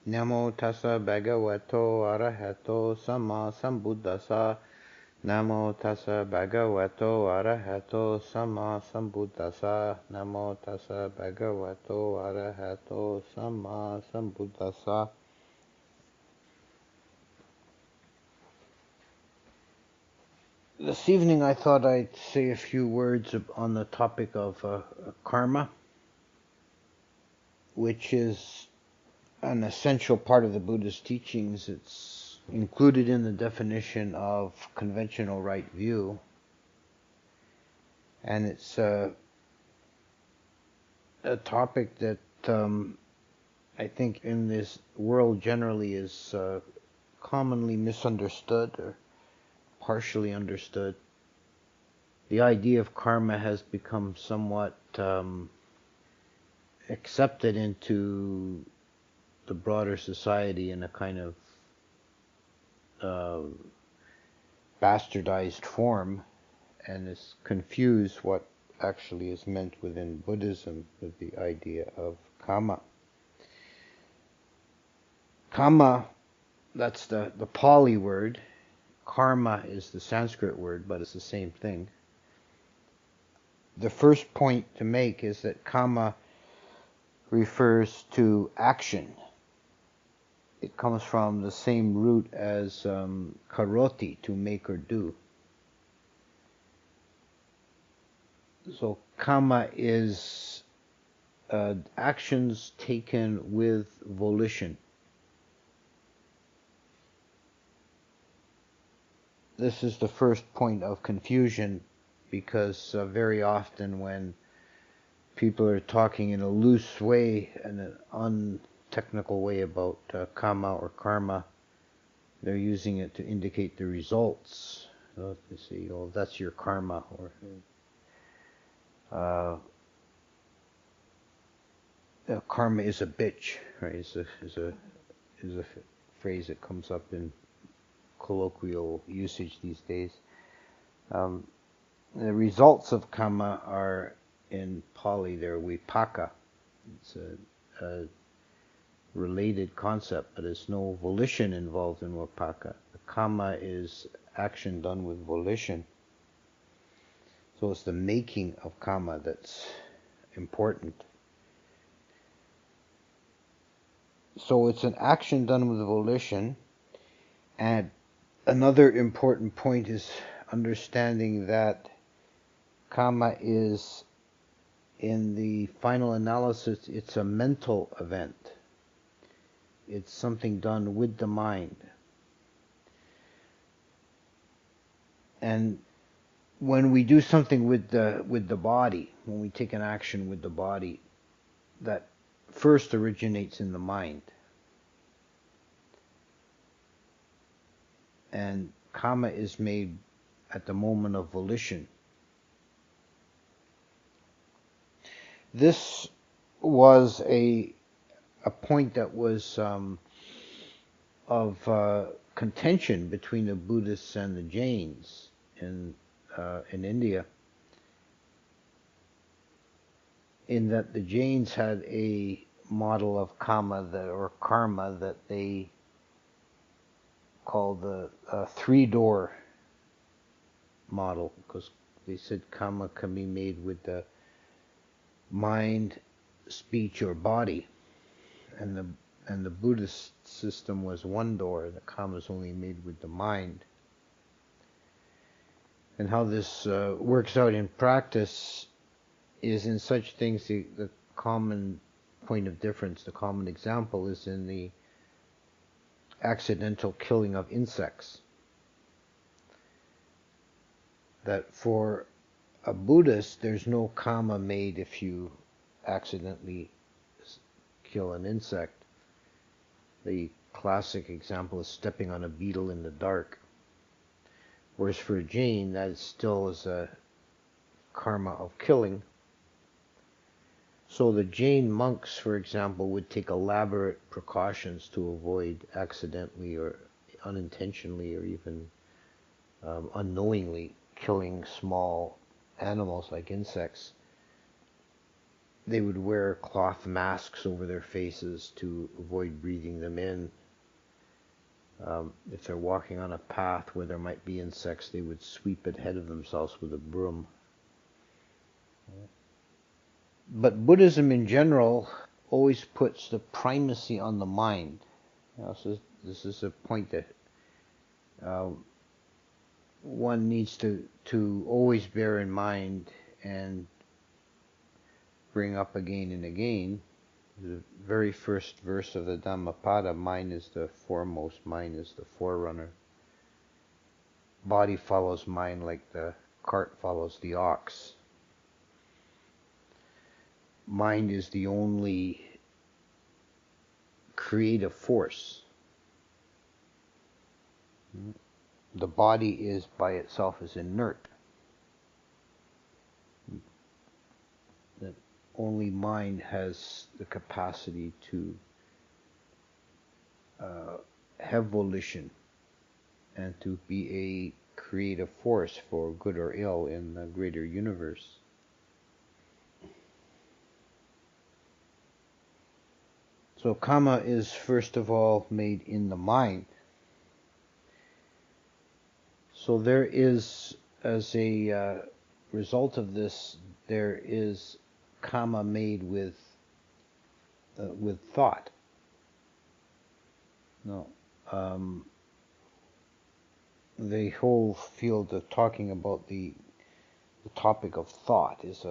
Namo tassa bhagavato arahato sama sambuddhassa. Namo tassa bhagavato arahato sama sambuddhassa. Namo tassa bhagavato arahato sama sambuddhassa. This evening I thought I'd say a few words on the topic of karma, which is an essential part of the Buddhist teachings. It's included in the definition of conventional right view, and it's a topic that I think in this world generally is commonly misunderstood or partially understood. The idea of karma has become somewhat accepted into the broader society in a kind of bastardized form, and is confused what actually is meant within Buddhism with the idea of Kamma. Kamma, that's the Pali word. Karma is the Sanskrit word, but it's the same thing. The first point to make is that Kamma refers to action. It comes from the same root as karoti, to make or do. So Kamma is actions taken with volition. This is the first point of confusion, because very often when people are talking in a loose way and an untechnical way about kamma or karma, they're using it to indicate the results. So they say, "Oh, that's your karma," or "Karma is a bitch." Right? Is a phrase that comes up in colloquial usage these days. The results of kamma are, in Pali, they're vipaka. It's a related concept, but there's no volition involved in vipaka. The kamma is action done with volition. So it's the making of kamma that's important. So it's an action done with volition, and another important point is understanding that kamma is, in the final analysis, it's a mental event. It's something done with the mind. And when we do something with the body, when we take an action with the body, that first originates in the mind. And kamma is made at the moment of volition. This was a point that was of contention between the Buddhists and the Jains in India, in that the Jains had a model of kamma or karma that they called the three-door model, because they said kamma can be made with the mind, speech, or body, and the Buddhist system was one door. The kamma is only made with the mind. And how this works out in practice is in such things. The common point of difference, the common example, is in the accidental killing of insects. That for a Buddhist, there's no kamma made if you accidentally kill an insect. The classic example is stepping on a beetle in the dark. Whereas for a Jain, that still is a karma of killing. So the Jain monks, for example, would take elaborate precautions to avoid accidentally or unintentionally or even unknowingly killing small animals like insects. they would wear cloth masks over their faces to avoid breathing them in. If they're walking on a path where there might be insects, they would sweep it ahead of themselves with a broom. But Buddhism in general always puts the primacy on the mind. So this is a point that one needs to always bear in mind and bring up again and again. The very first verse of the Dhammapada, mind is the foremost, mind is the forerunner. Body follows mind like the cart follows the ox. Mind is the only creative force. The body is by itself is inert. That only mind has the capacity to have volition and to be a creative force for good or ill in the greater universe. So Kamma is first of all made in the mind. So there is, as a result of this, there is Kamma made with thought. No, the whole field of talking about the topic of thought is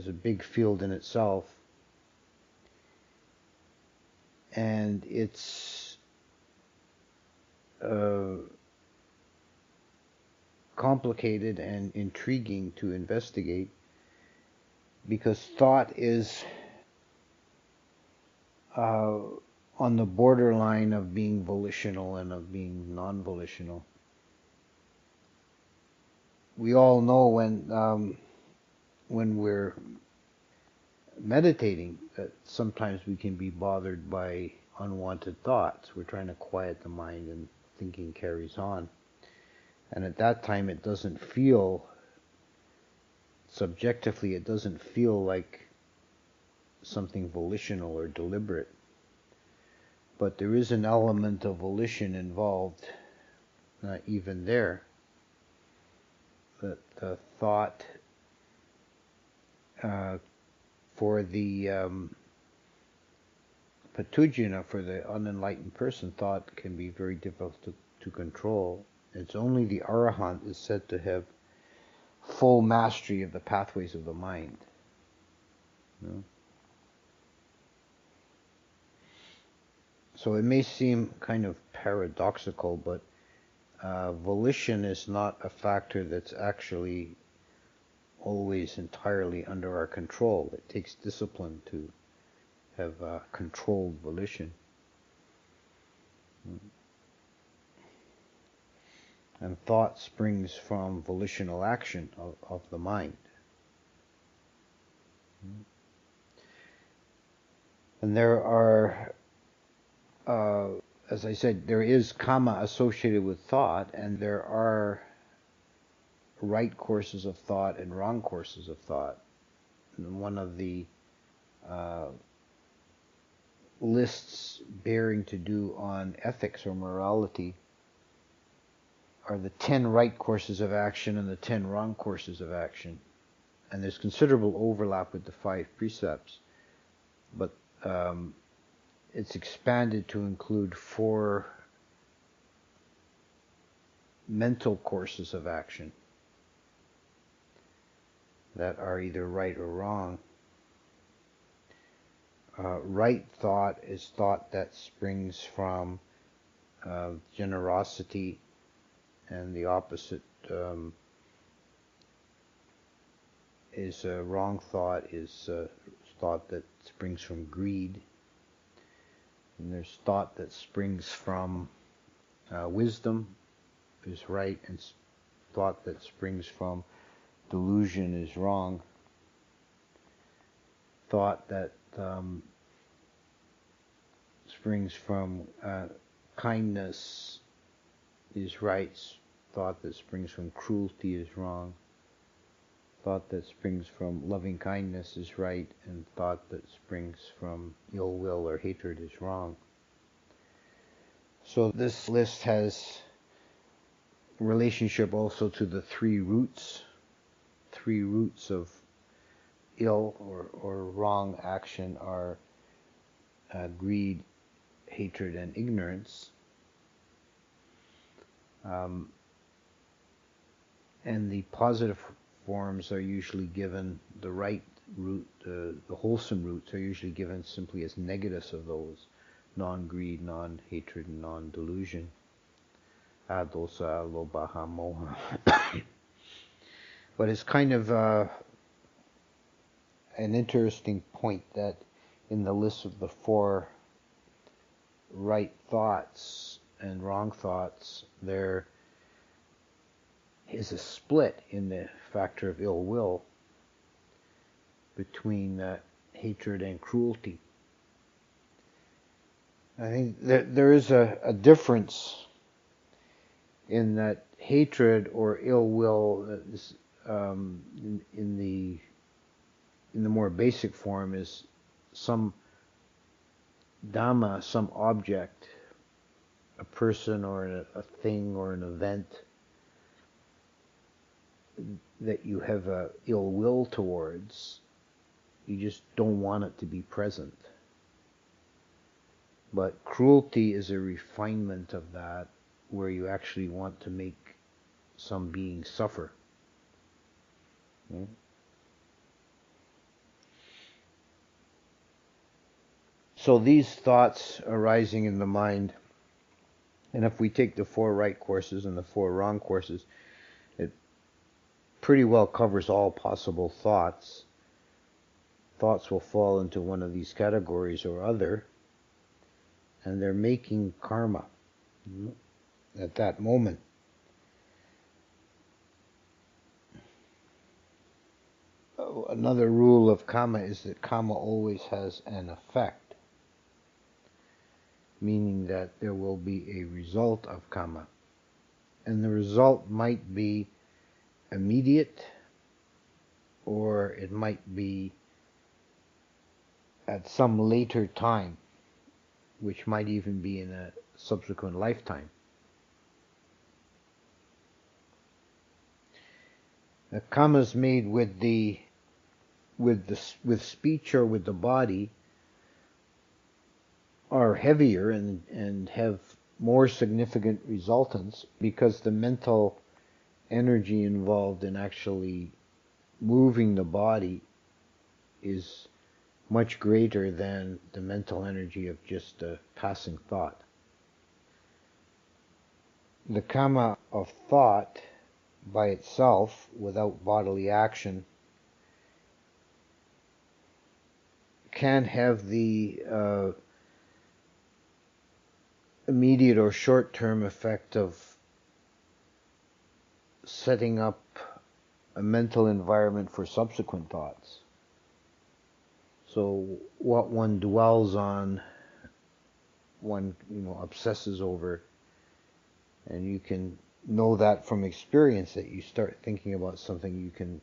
a big field in itself, and it's complicated and intriguing to investigate, because thought is on the borderline of being volitional and of being non-volitional. We all know when we're meditating that sometimes we can be bothered by unwanted thoughts. We're trying to quiet the mind and thinking carries on. And at that time it doesn't feel, subjectively, it doesn't feel like something volitional or deliberate. But there is an element of volition involved even there. That the thought for the patujana, for the unenlightened person, thought can be very difficult to control. It's only the arahant is said to have full mastery of the pathways of the mind. So it may seem kind of paradoxical, but volition is not a factor that's actually always entirely under our control. It takes discipline to have controlled volition. And thought springs from volitional action of the mind. And there are, as I said, there is Kamma associated with thought, and there are right courses of thought and wrong courses of thought. And one of the lists bearing to do on ethics or morality are the 10 right courses of action and the 10 wrong courses of action. And there's considerable overlap with the 5 precepts, but it's expanded to include 4 mental courses of action that are either right or wrong. Right thought is thought that springs from generosity, and the opposite is wrong thought is thought that springs from greed. And there's thought that springs from wisdom is right, and thought that springs from delusion is wrong. Thought that springs from kindness is right. Thought that springs from cruelty is wrong. thought that springs from loving kindness is right, and thought that springs from ill will or hatred is wrong. So this list has relationship also to the three roots of ill or wrong action are greed, hatred, and ignorance. And the positive forms are usually given, the right root, the wholesome roots are usually given simply as negatives of those: non-greed, non-hatred, and non-delusion. Adosa, alobaha, moha. But it's kind of an interesting point that in the list of the four right thoughts and wrong thoughts, there is a split in the factor of ill will between hatred and cruelty. I think there is a difference in that hatred or ill will is, in the more basic form, is some Dhamma, some object, a person or a thing or an event that you have a ill will towards. You just don't want it to be present. But cruelty is a refinement of that, where you actually want to make some being suffer. Okay? So these thoughts arising in the mind, and if we take the four right courses and the four wrong courses, it pretty well covers all possible thoughts. Thoughts will fall into one of these categories or other, and they're making karma at that moment. Another rule of Kamma is that Kamma always has an effect, meaning that there will be a result of Kamma. And the result might be immediate, or it might be at some later time, which might even be in a subsequent lifetime. The kammas made with speech or with the body are heavier and have more significant resultants, because the mental energy involved in actually moving the body is much greater than the mental energy of just a passing thought. The kamma of thought by itself, without bodily action, can have the immediate or short-term effect of setting up a mental environment for subsequent thoughts. So what one dwells on, one obsesses over, and you can know that from experience, that you start thinking about something, you can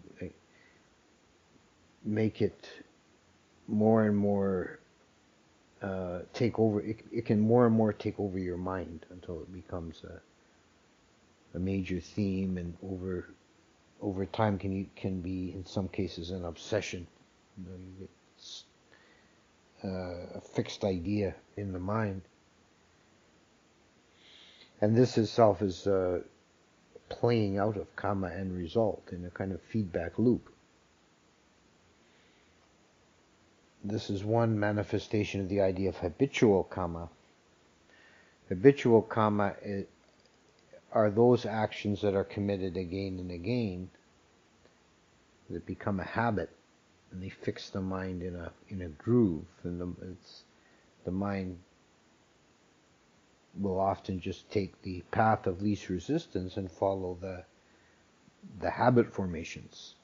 make it more and more take over. It can more and more take over your mind until it becomes a major theme, and over time can be in some cases an obsession. You get a fixed idea in the mind, and this itself is playing out of kamma and result in a kind of feedback loop. This is one manifestation of the idea of habitual kamma. Habitual kamma are those actions that are committed again and again, that become a habit, and they fix the mind in a groove, and the mind will often just take the path of least resistance and follow the habit formations.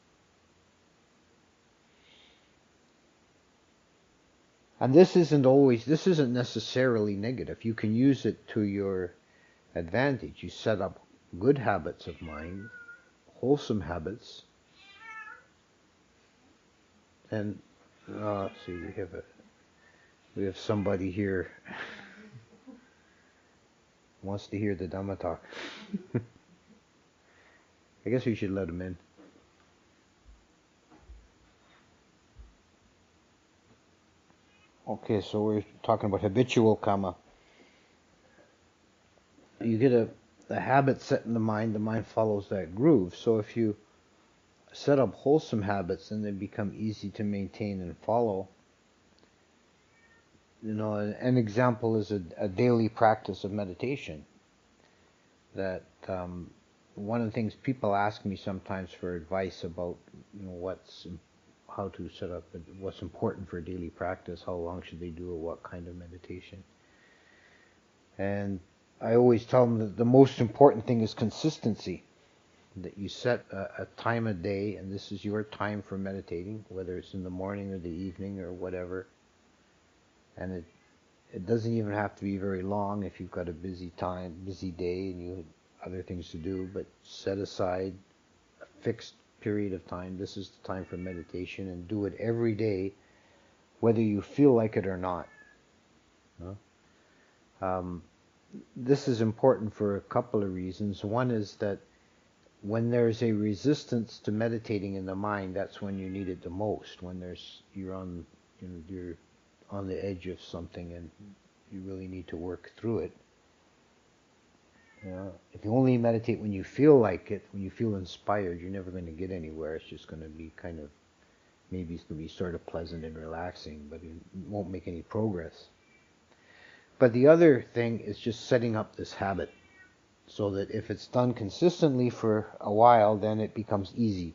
And this isn't necessarily negative. You can use it to your advantage. You set up good habits of mind, wholesome habits, And let's see, we have somebody here wants to hear the Dhamma talk. I guess we should let him in. Okay, so we're talking about habitual kamma. You get a habit set in the mind follows that groove. So if you set up wholesome habits, then they become easy to maintain and follow. An example is a daily practice of meditation. That one of the things people ask me sometimes for advice about, how to set up, what's important for daily practice, how long should they do it, what kind of meditation. And I always tell them that the most important thing is consistency. That you set a time a day, and this is your time for meditating, whether it's in the morning or the evening or whatever. And it doesn't even have to be very long if you've got a busy day, and you have other things to do, but set aside a fixed period of time. This is the time for meditation, and do it every day, whether you feel like it or not. This is important for a couple of reasons. One is that when there's a resistance to meditating in the mind, that's when you need it the most. When you're on the edge of something and you really need to work through it. If you only meditate when you feel like it, when you feel inspired, you're never going to get anywhere. It's just going to be maybe it's going to be sort of pleasant and relaxing, but it won't make any progress. But the other thing is just setting up this habit so that if it's done consistently for a while, then it becomes easy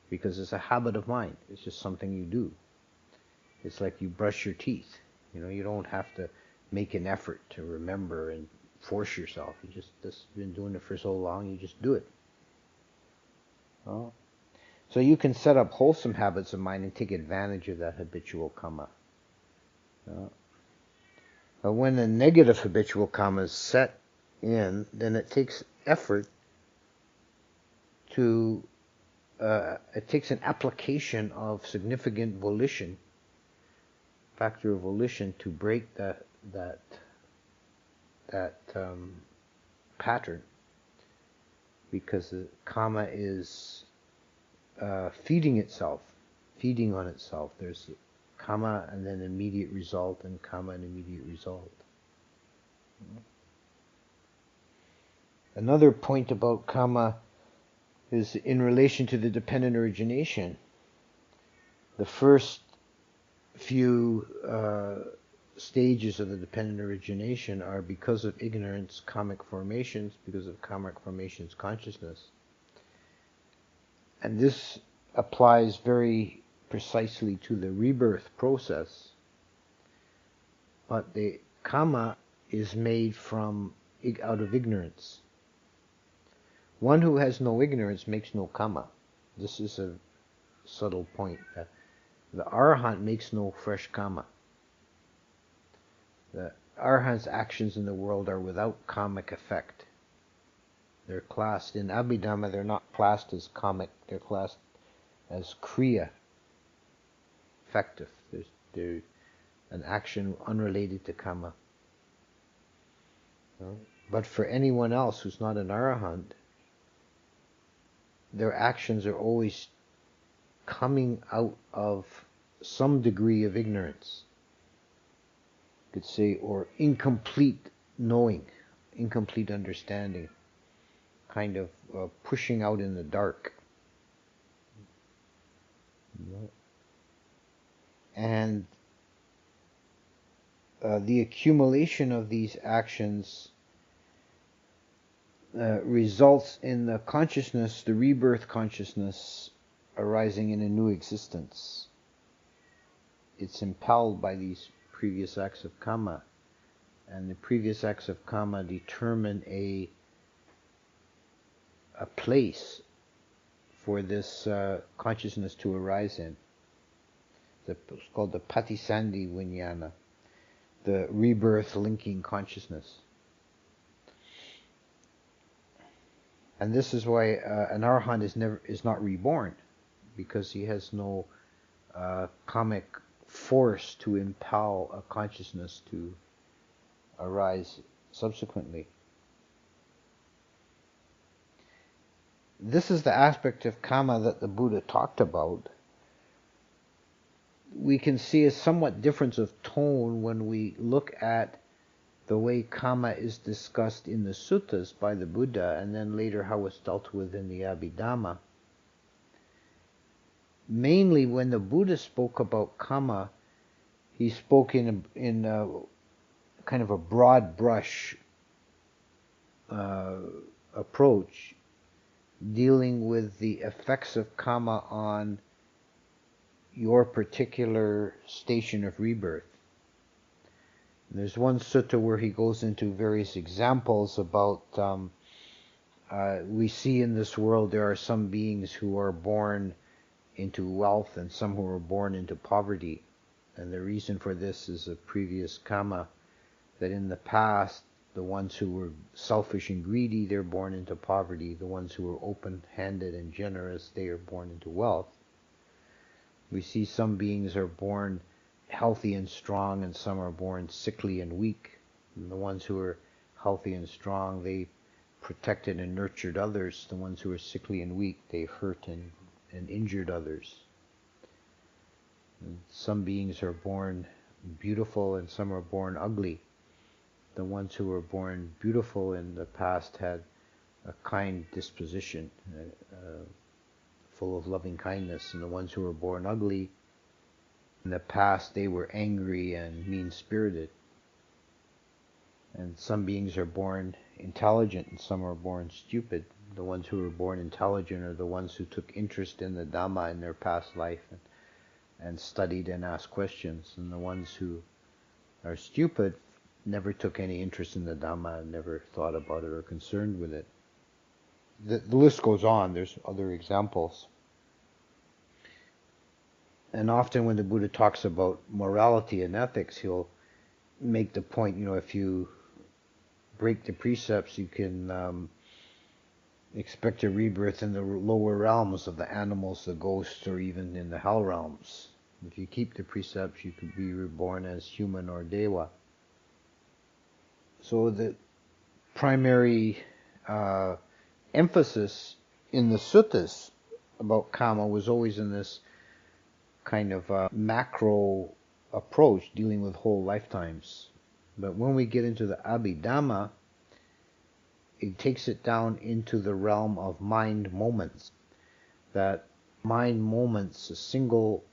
because it's a habit of mind. It's just something you do. It's like you brush your teeth. You don't have to make an effort to remember and force yourself. You just been doing it for so long, you just do it. So you can set up wholesome habits of mind and take advantage of that habitual kamma. But when a negative habitual kamma is set in, then it takes effort it takes an application of significant factor of volition to break that pattern, because the kamma is feeding on itself. There's kamma and then immediate result, and kamma and immediate result. Another point about kamma is in relation to the dependent origination. The first few stages of the dependent origination are because of ignorance, karmic formations, because of karmic formations, consciousness. And this applies very precisely to the rebirth process. But the kamma is made out of ignorance. One who has no ignorance makes no kamma. This is a subtle point. The arahant makes no fresh kamma. The arahant's actions in the world are without karmic effect. They're classed in Abhidhamma. They're not classed as karmic. They're classed as kriya, effective. They're an action unrelated to kamma. But for anyone else who's not an arahant, their actions are always coming out of some degree of ignorance, you could say, or incomplete knowing, incomplete understanding, kind of pushing out in the dark. And the accumulation of these actions results in the consciousness, the rebirth consciousness, arising in a new existence. It's impelled by these previous acts of kamma, and the previous acts of kamma determine a place for this consciousness to arise in. It's called the patisandhi vijnana, the rebirth linking consciousness. And this is why an arahant is not reborn, because he has no karmic force to impel a consciousness to arise subsequently. This is the aspect of Kamma that the Buddha talked about. We can see a somewhat difference of tone when we look at the way Kamma is discussed in the suttas by the Buddha, and then later how it's dealt with in the Abhidhamma. Mainly when the Buddha spoke about Kamma, he spoke in a kind of a broad brush approach, dealing with the effects of Kamma on your particular station of rebirth. And there's one sutta where he goes into various examples about we see in this world there are some beings who are born into wealth and some who are born into poverty. And the reason for this is a previous Kamma, that in the past the ones who were selfish and greedy, they're born into poverty. The ones who were open-handed and generous, they are born into wealth. We see some beings are born healthy and strong, and some are born sickly and weak. And the ones who are healthy and strong, they protected and nurtured others. The ones who are sickly and weak, they hurt and injured others. And some beings are born beautiful and some are born ugly. The ones who were born beautiful in the past had a kind disposition, full of loving kindness, and the ones who were born ugly, in the past they were angry and mean-spirited. And some beings are born intelligent and some are born stupid. The ones who were born intelligent are the ones who took interest in the Dhamma in their past life and studied and asked questions. And the ones who are stupid never took any interest in the Dhamma and never thought about it or concerned with it. The list goes on. There's other examples. And often when the Buddha talks about morality and ethics, he'll make the point, if you break the precepts, you can expect a rebirth in the lower realms of the animals, the ghosts, or even in the hell realms. If you keep the precepts, you could be reborn as human or deva. So the primary emphasis in the suttas about Kamma was always in this kind of macro approach, dealing with whole lifetimes. But when we get into the Abhidhamma, it takes it down into the realm of mind moments. That mind moments, a single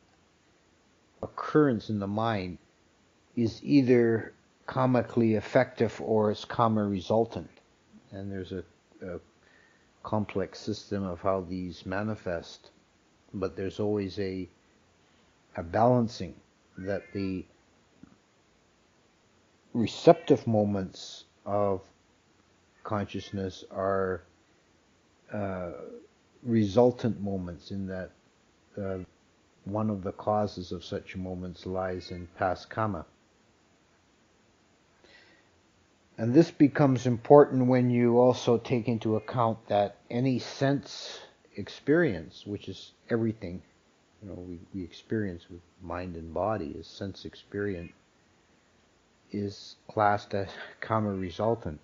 occurrence in the mind, is either karmically effective or it's karma resultant. And there's a complex system of how these manifest, but there's always a balancing, that the receptive moments of consciousness are resultant moments, in that one of the causes of such moments lies in past karma. And this becomes important when you also take into account that any sense experience, which is everything, we experience with mind and body, is sense experience, is classed as karma resultant.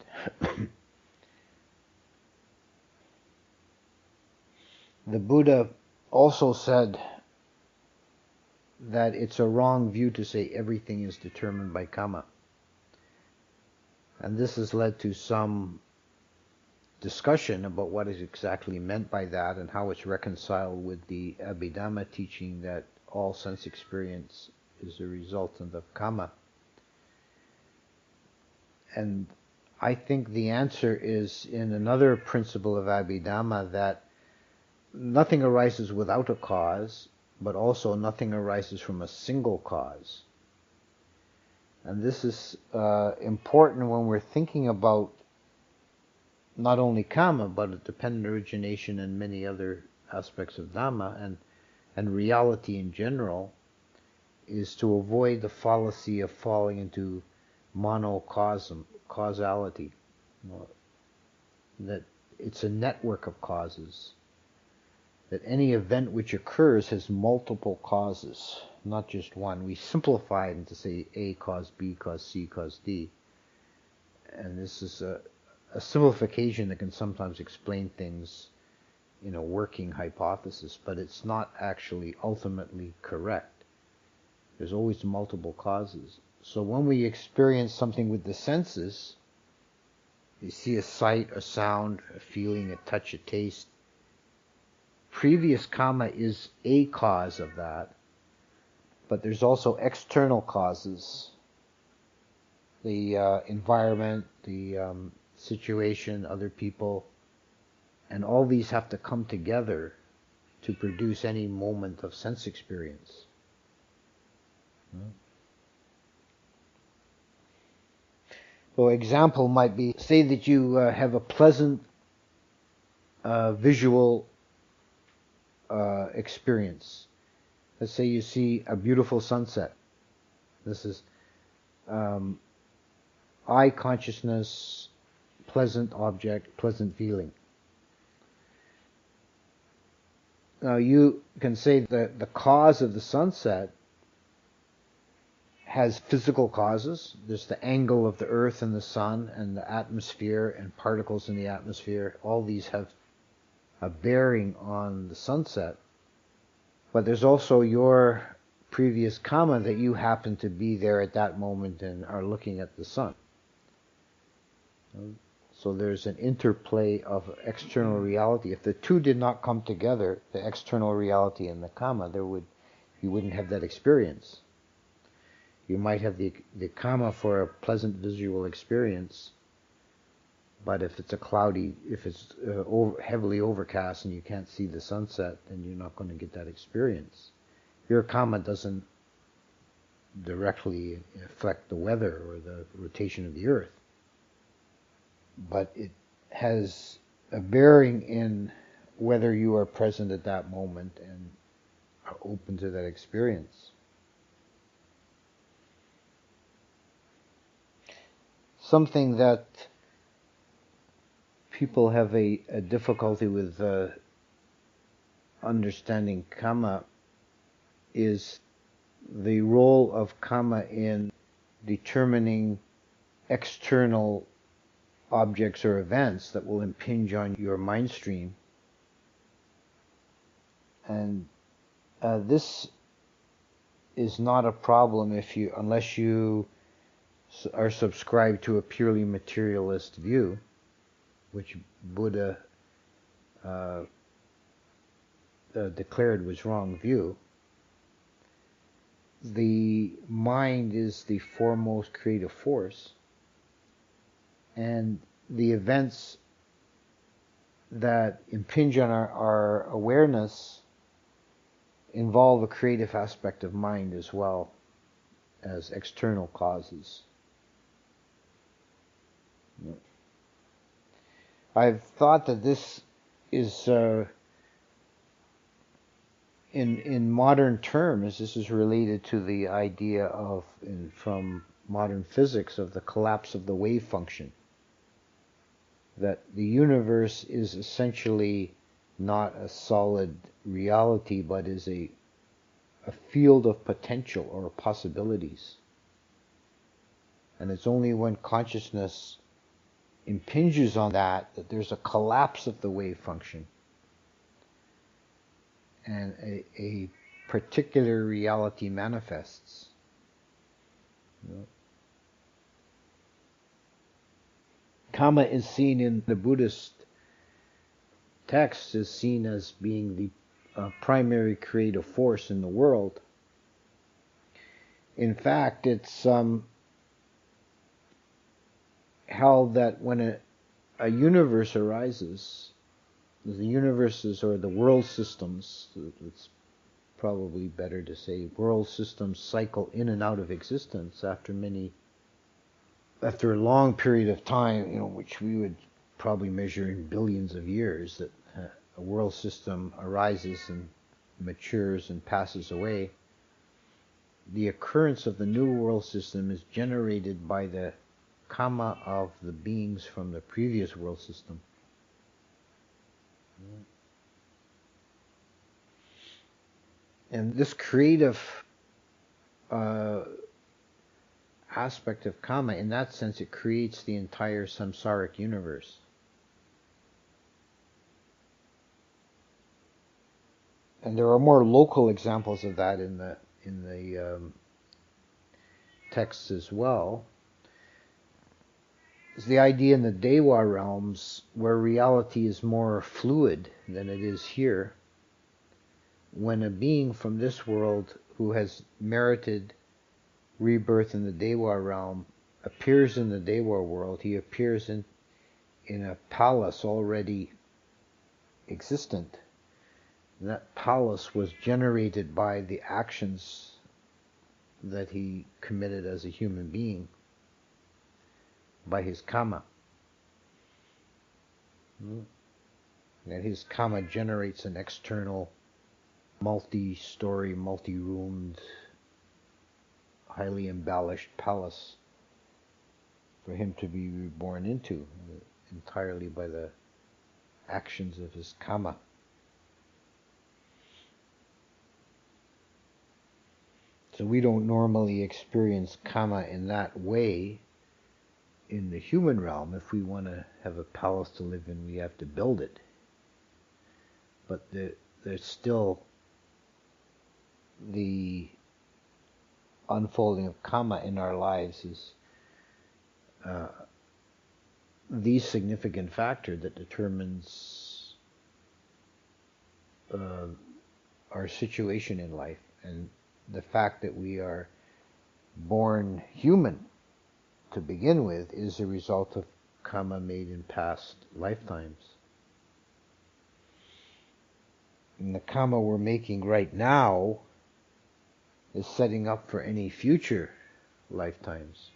The Buddha also said that it's a wrong view to say everything is determined by karma. And this has led to some discussion about what is exactly meant by that and how it's reconciled with the Abhidhamma teaching that all sense experience is a resultant of karma. And I think the answer is in another principle of Abhidhamma, that nothing arises without a cause, but also nothing arises from a single cause. And this is important when we're thinking about not only karma, but dependent origination and many other aspects of Dhamma and reality in general, is to avoid the fallacy of falling into causality. That it's a network of causes. that any event which occurs has multiple causes, not just one. We simplify it into say A cause B cause C cause D. And this is a simplification that can sometimes explain things in a working hypothesis, but it's not actually ultimately correct. There's always multiple causes. So when we experience something with the senses, you see a sight, a sound, a feeling, a touch, a taste, previous kamma is a cause of that, but there's also external causes. The environment, the situation, other people, and all these have to come together to produce any moment of sense experience. So example might be, say that you have a pleasant visual experience. Let's say you see a beautiful sunset. This is eye consciousness, pleasant object, pleasant feeling. Now you can say that the cause of the sunset has physical causes. There's the angle of the earth and the sun and the atmosphere and particles in the atmosphere. All these have a bearing on the sunset. But there's also your previous kamma that you happen to be there at that moment and are looking at the sun. So there's an interplay of external reality. If the two did not come together, the external reality and the kamma, you wouldn't have that experience. You might have the kamma for a pleasant visual experience, but if it's heavily overcast and you can't see the sunset, then you're not going to get that experience. Your kamma doesn't directly affect the weather or the rotation of the earth, but it has a bearing in whether you are present at that moment and are open to that experience. Something that people have a difficulty with understanding kamma is the role of kamma in determining external objects or events that will impinge on your mind stream. And this is not a problem unless you are subscribed to a purely materialist view, which Buddha declared was wrong view. The mind is the foremost creative force, and the events that impinge on our awareness involve a creative aspect of mind as well as external causes. I've thought that this is, in modern terms, this is related to the idea of, from modern physics, of the collapse of the wave function. That the universe is essentially not a solid reality, but is a field of potential or possibilities. And it's only when consciousness impinges on that there's a collapse of the wave function, and a particular reality manifests. Kamma is seen in the Buddhist text is seen as being the primary creative force in the world. In fact, it's held that when a universe arises, the universes or the world systems, it's probably better to say world systems, cycle in and out of existence after a long period of time, which we would probably measure in billions of years, that a world system arises and matures and passes away. The occurrence of the new world system is generated by the kamma of the beings from the previous world system. And this creative aspect of Kamma, in that sense, it creates the entire samsaric universe. And there are more local examples of that in the texts as well. It's the idea in the Dewa realms where reality is more fluid than it is here. When a being from this world who has merited rebirth in the Dewa realm appears in the Dewa world, he appears in a palace already existent. And that palace was generated by the actions that he committed as a human being, by his Kamma. And his Kamma generates an external, multi-story, multi-roomed, highly embellished palace for him to be reborn into, entirely by the actions of his Kamma. So we don't normally experience Kamma in that way in the human realm. If we want to have a palace to live in, we have to build it. But there's still the unfolding of Kamma in our lives is the significant factor that determines our situation in life. And the fact that we are born human to begin with is a result of Kamma made in past lifetimes. And the Kamma we're making right now is setting up for any future lifetimes.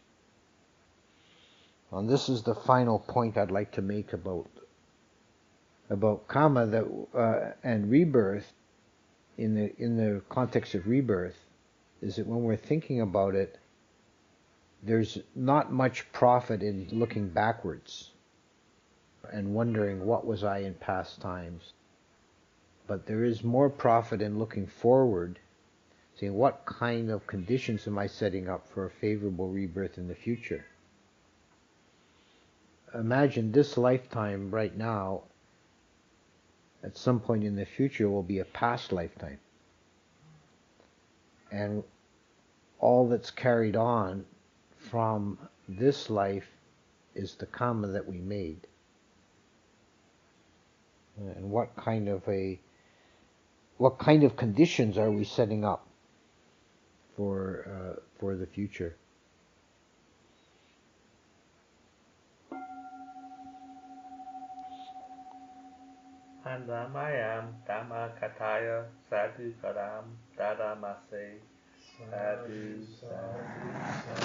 And this is the final point I'd like to make about Kamma and rebirth in the context of rebirth, is that when we're thinking about it, there's not much profit in looking backwards and wondering what was I in past times. But there is more profit in looking forward, saying what kind of conditions am I setting up for a favorable rebirth in the future. Imagine this lifetime right now, at some point in the future, will be a past lifetime. And all that's carried on from this life is the Kamma that we made. And what kind of conditions are we setting up for the future? Andamayam Dhamma Kataya Sadhu Karam Dadamase Sadhu Sadhu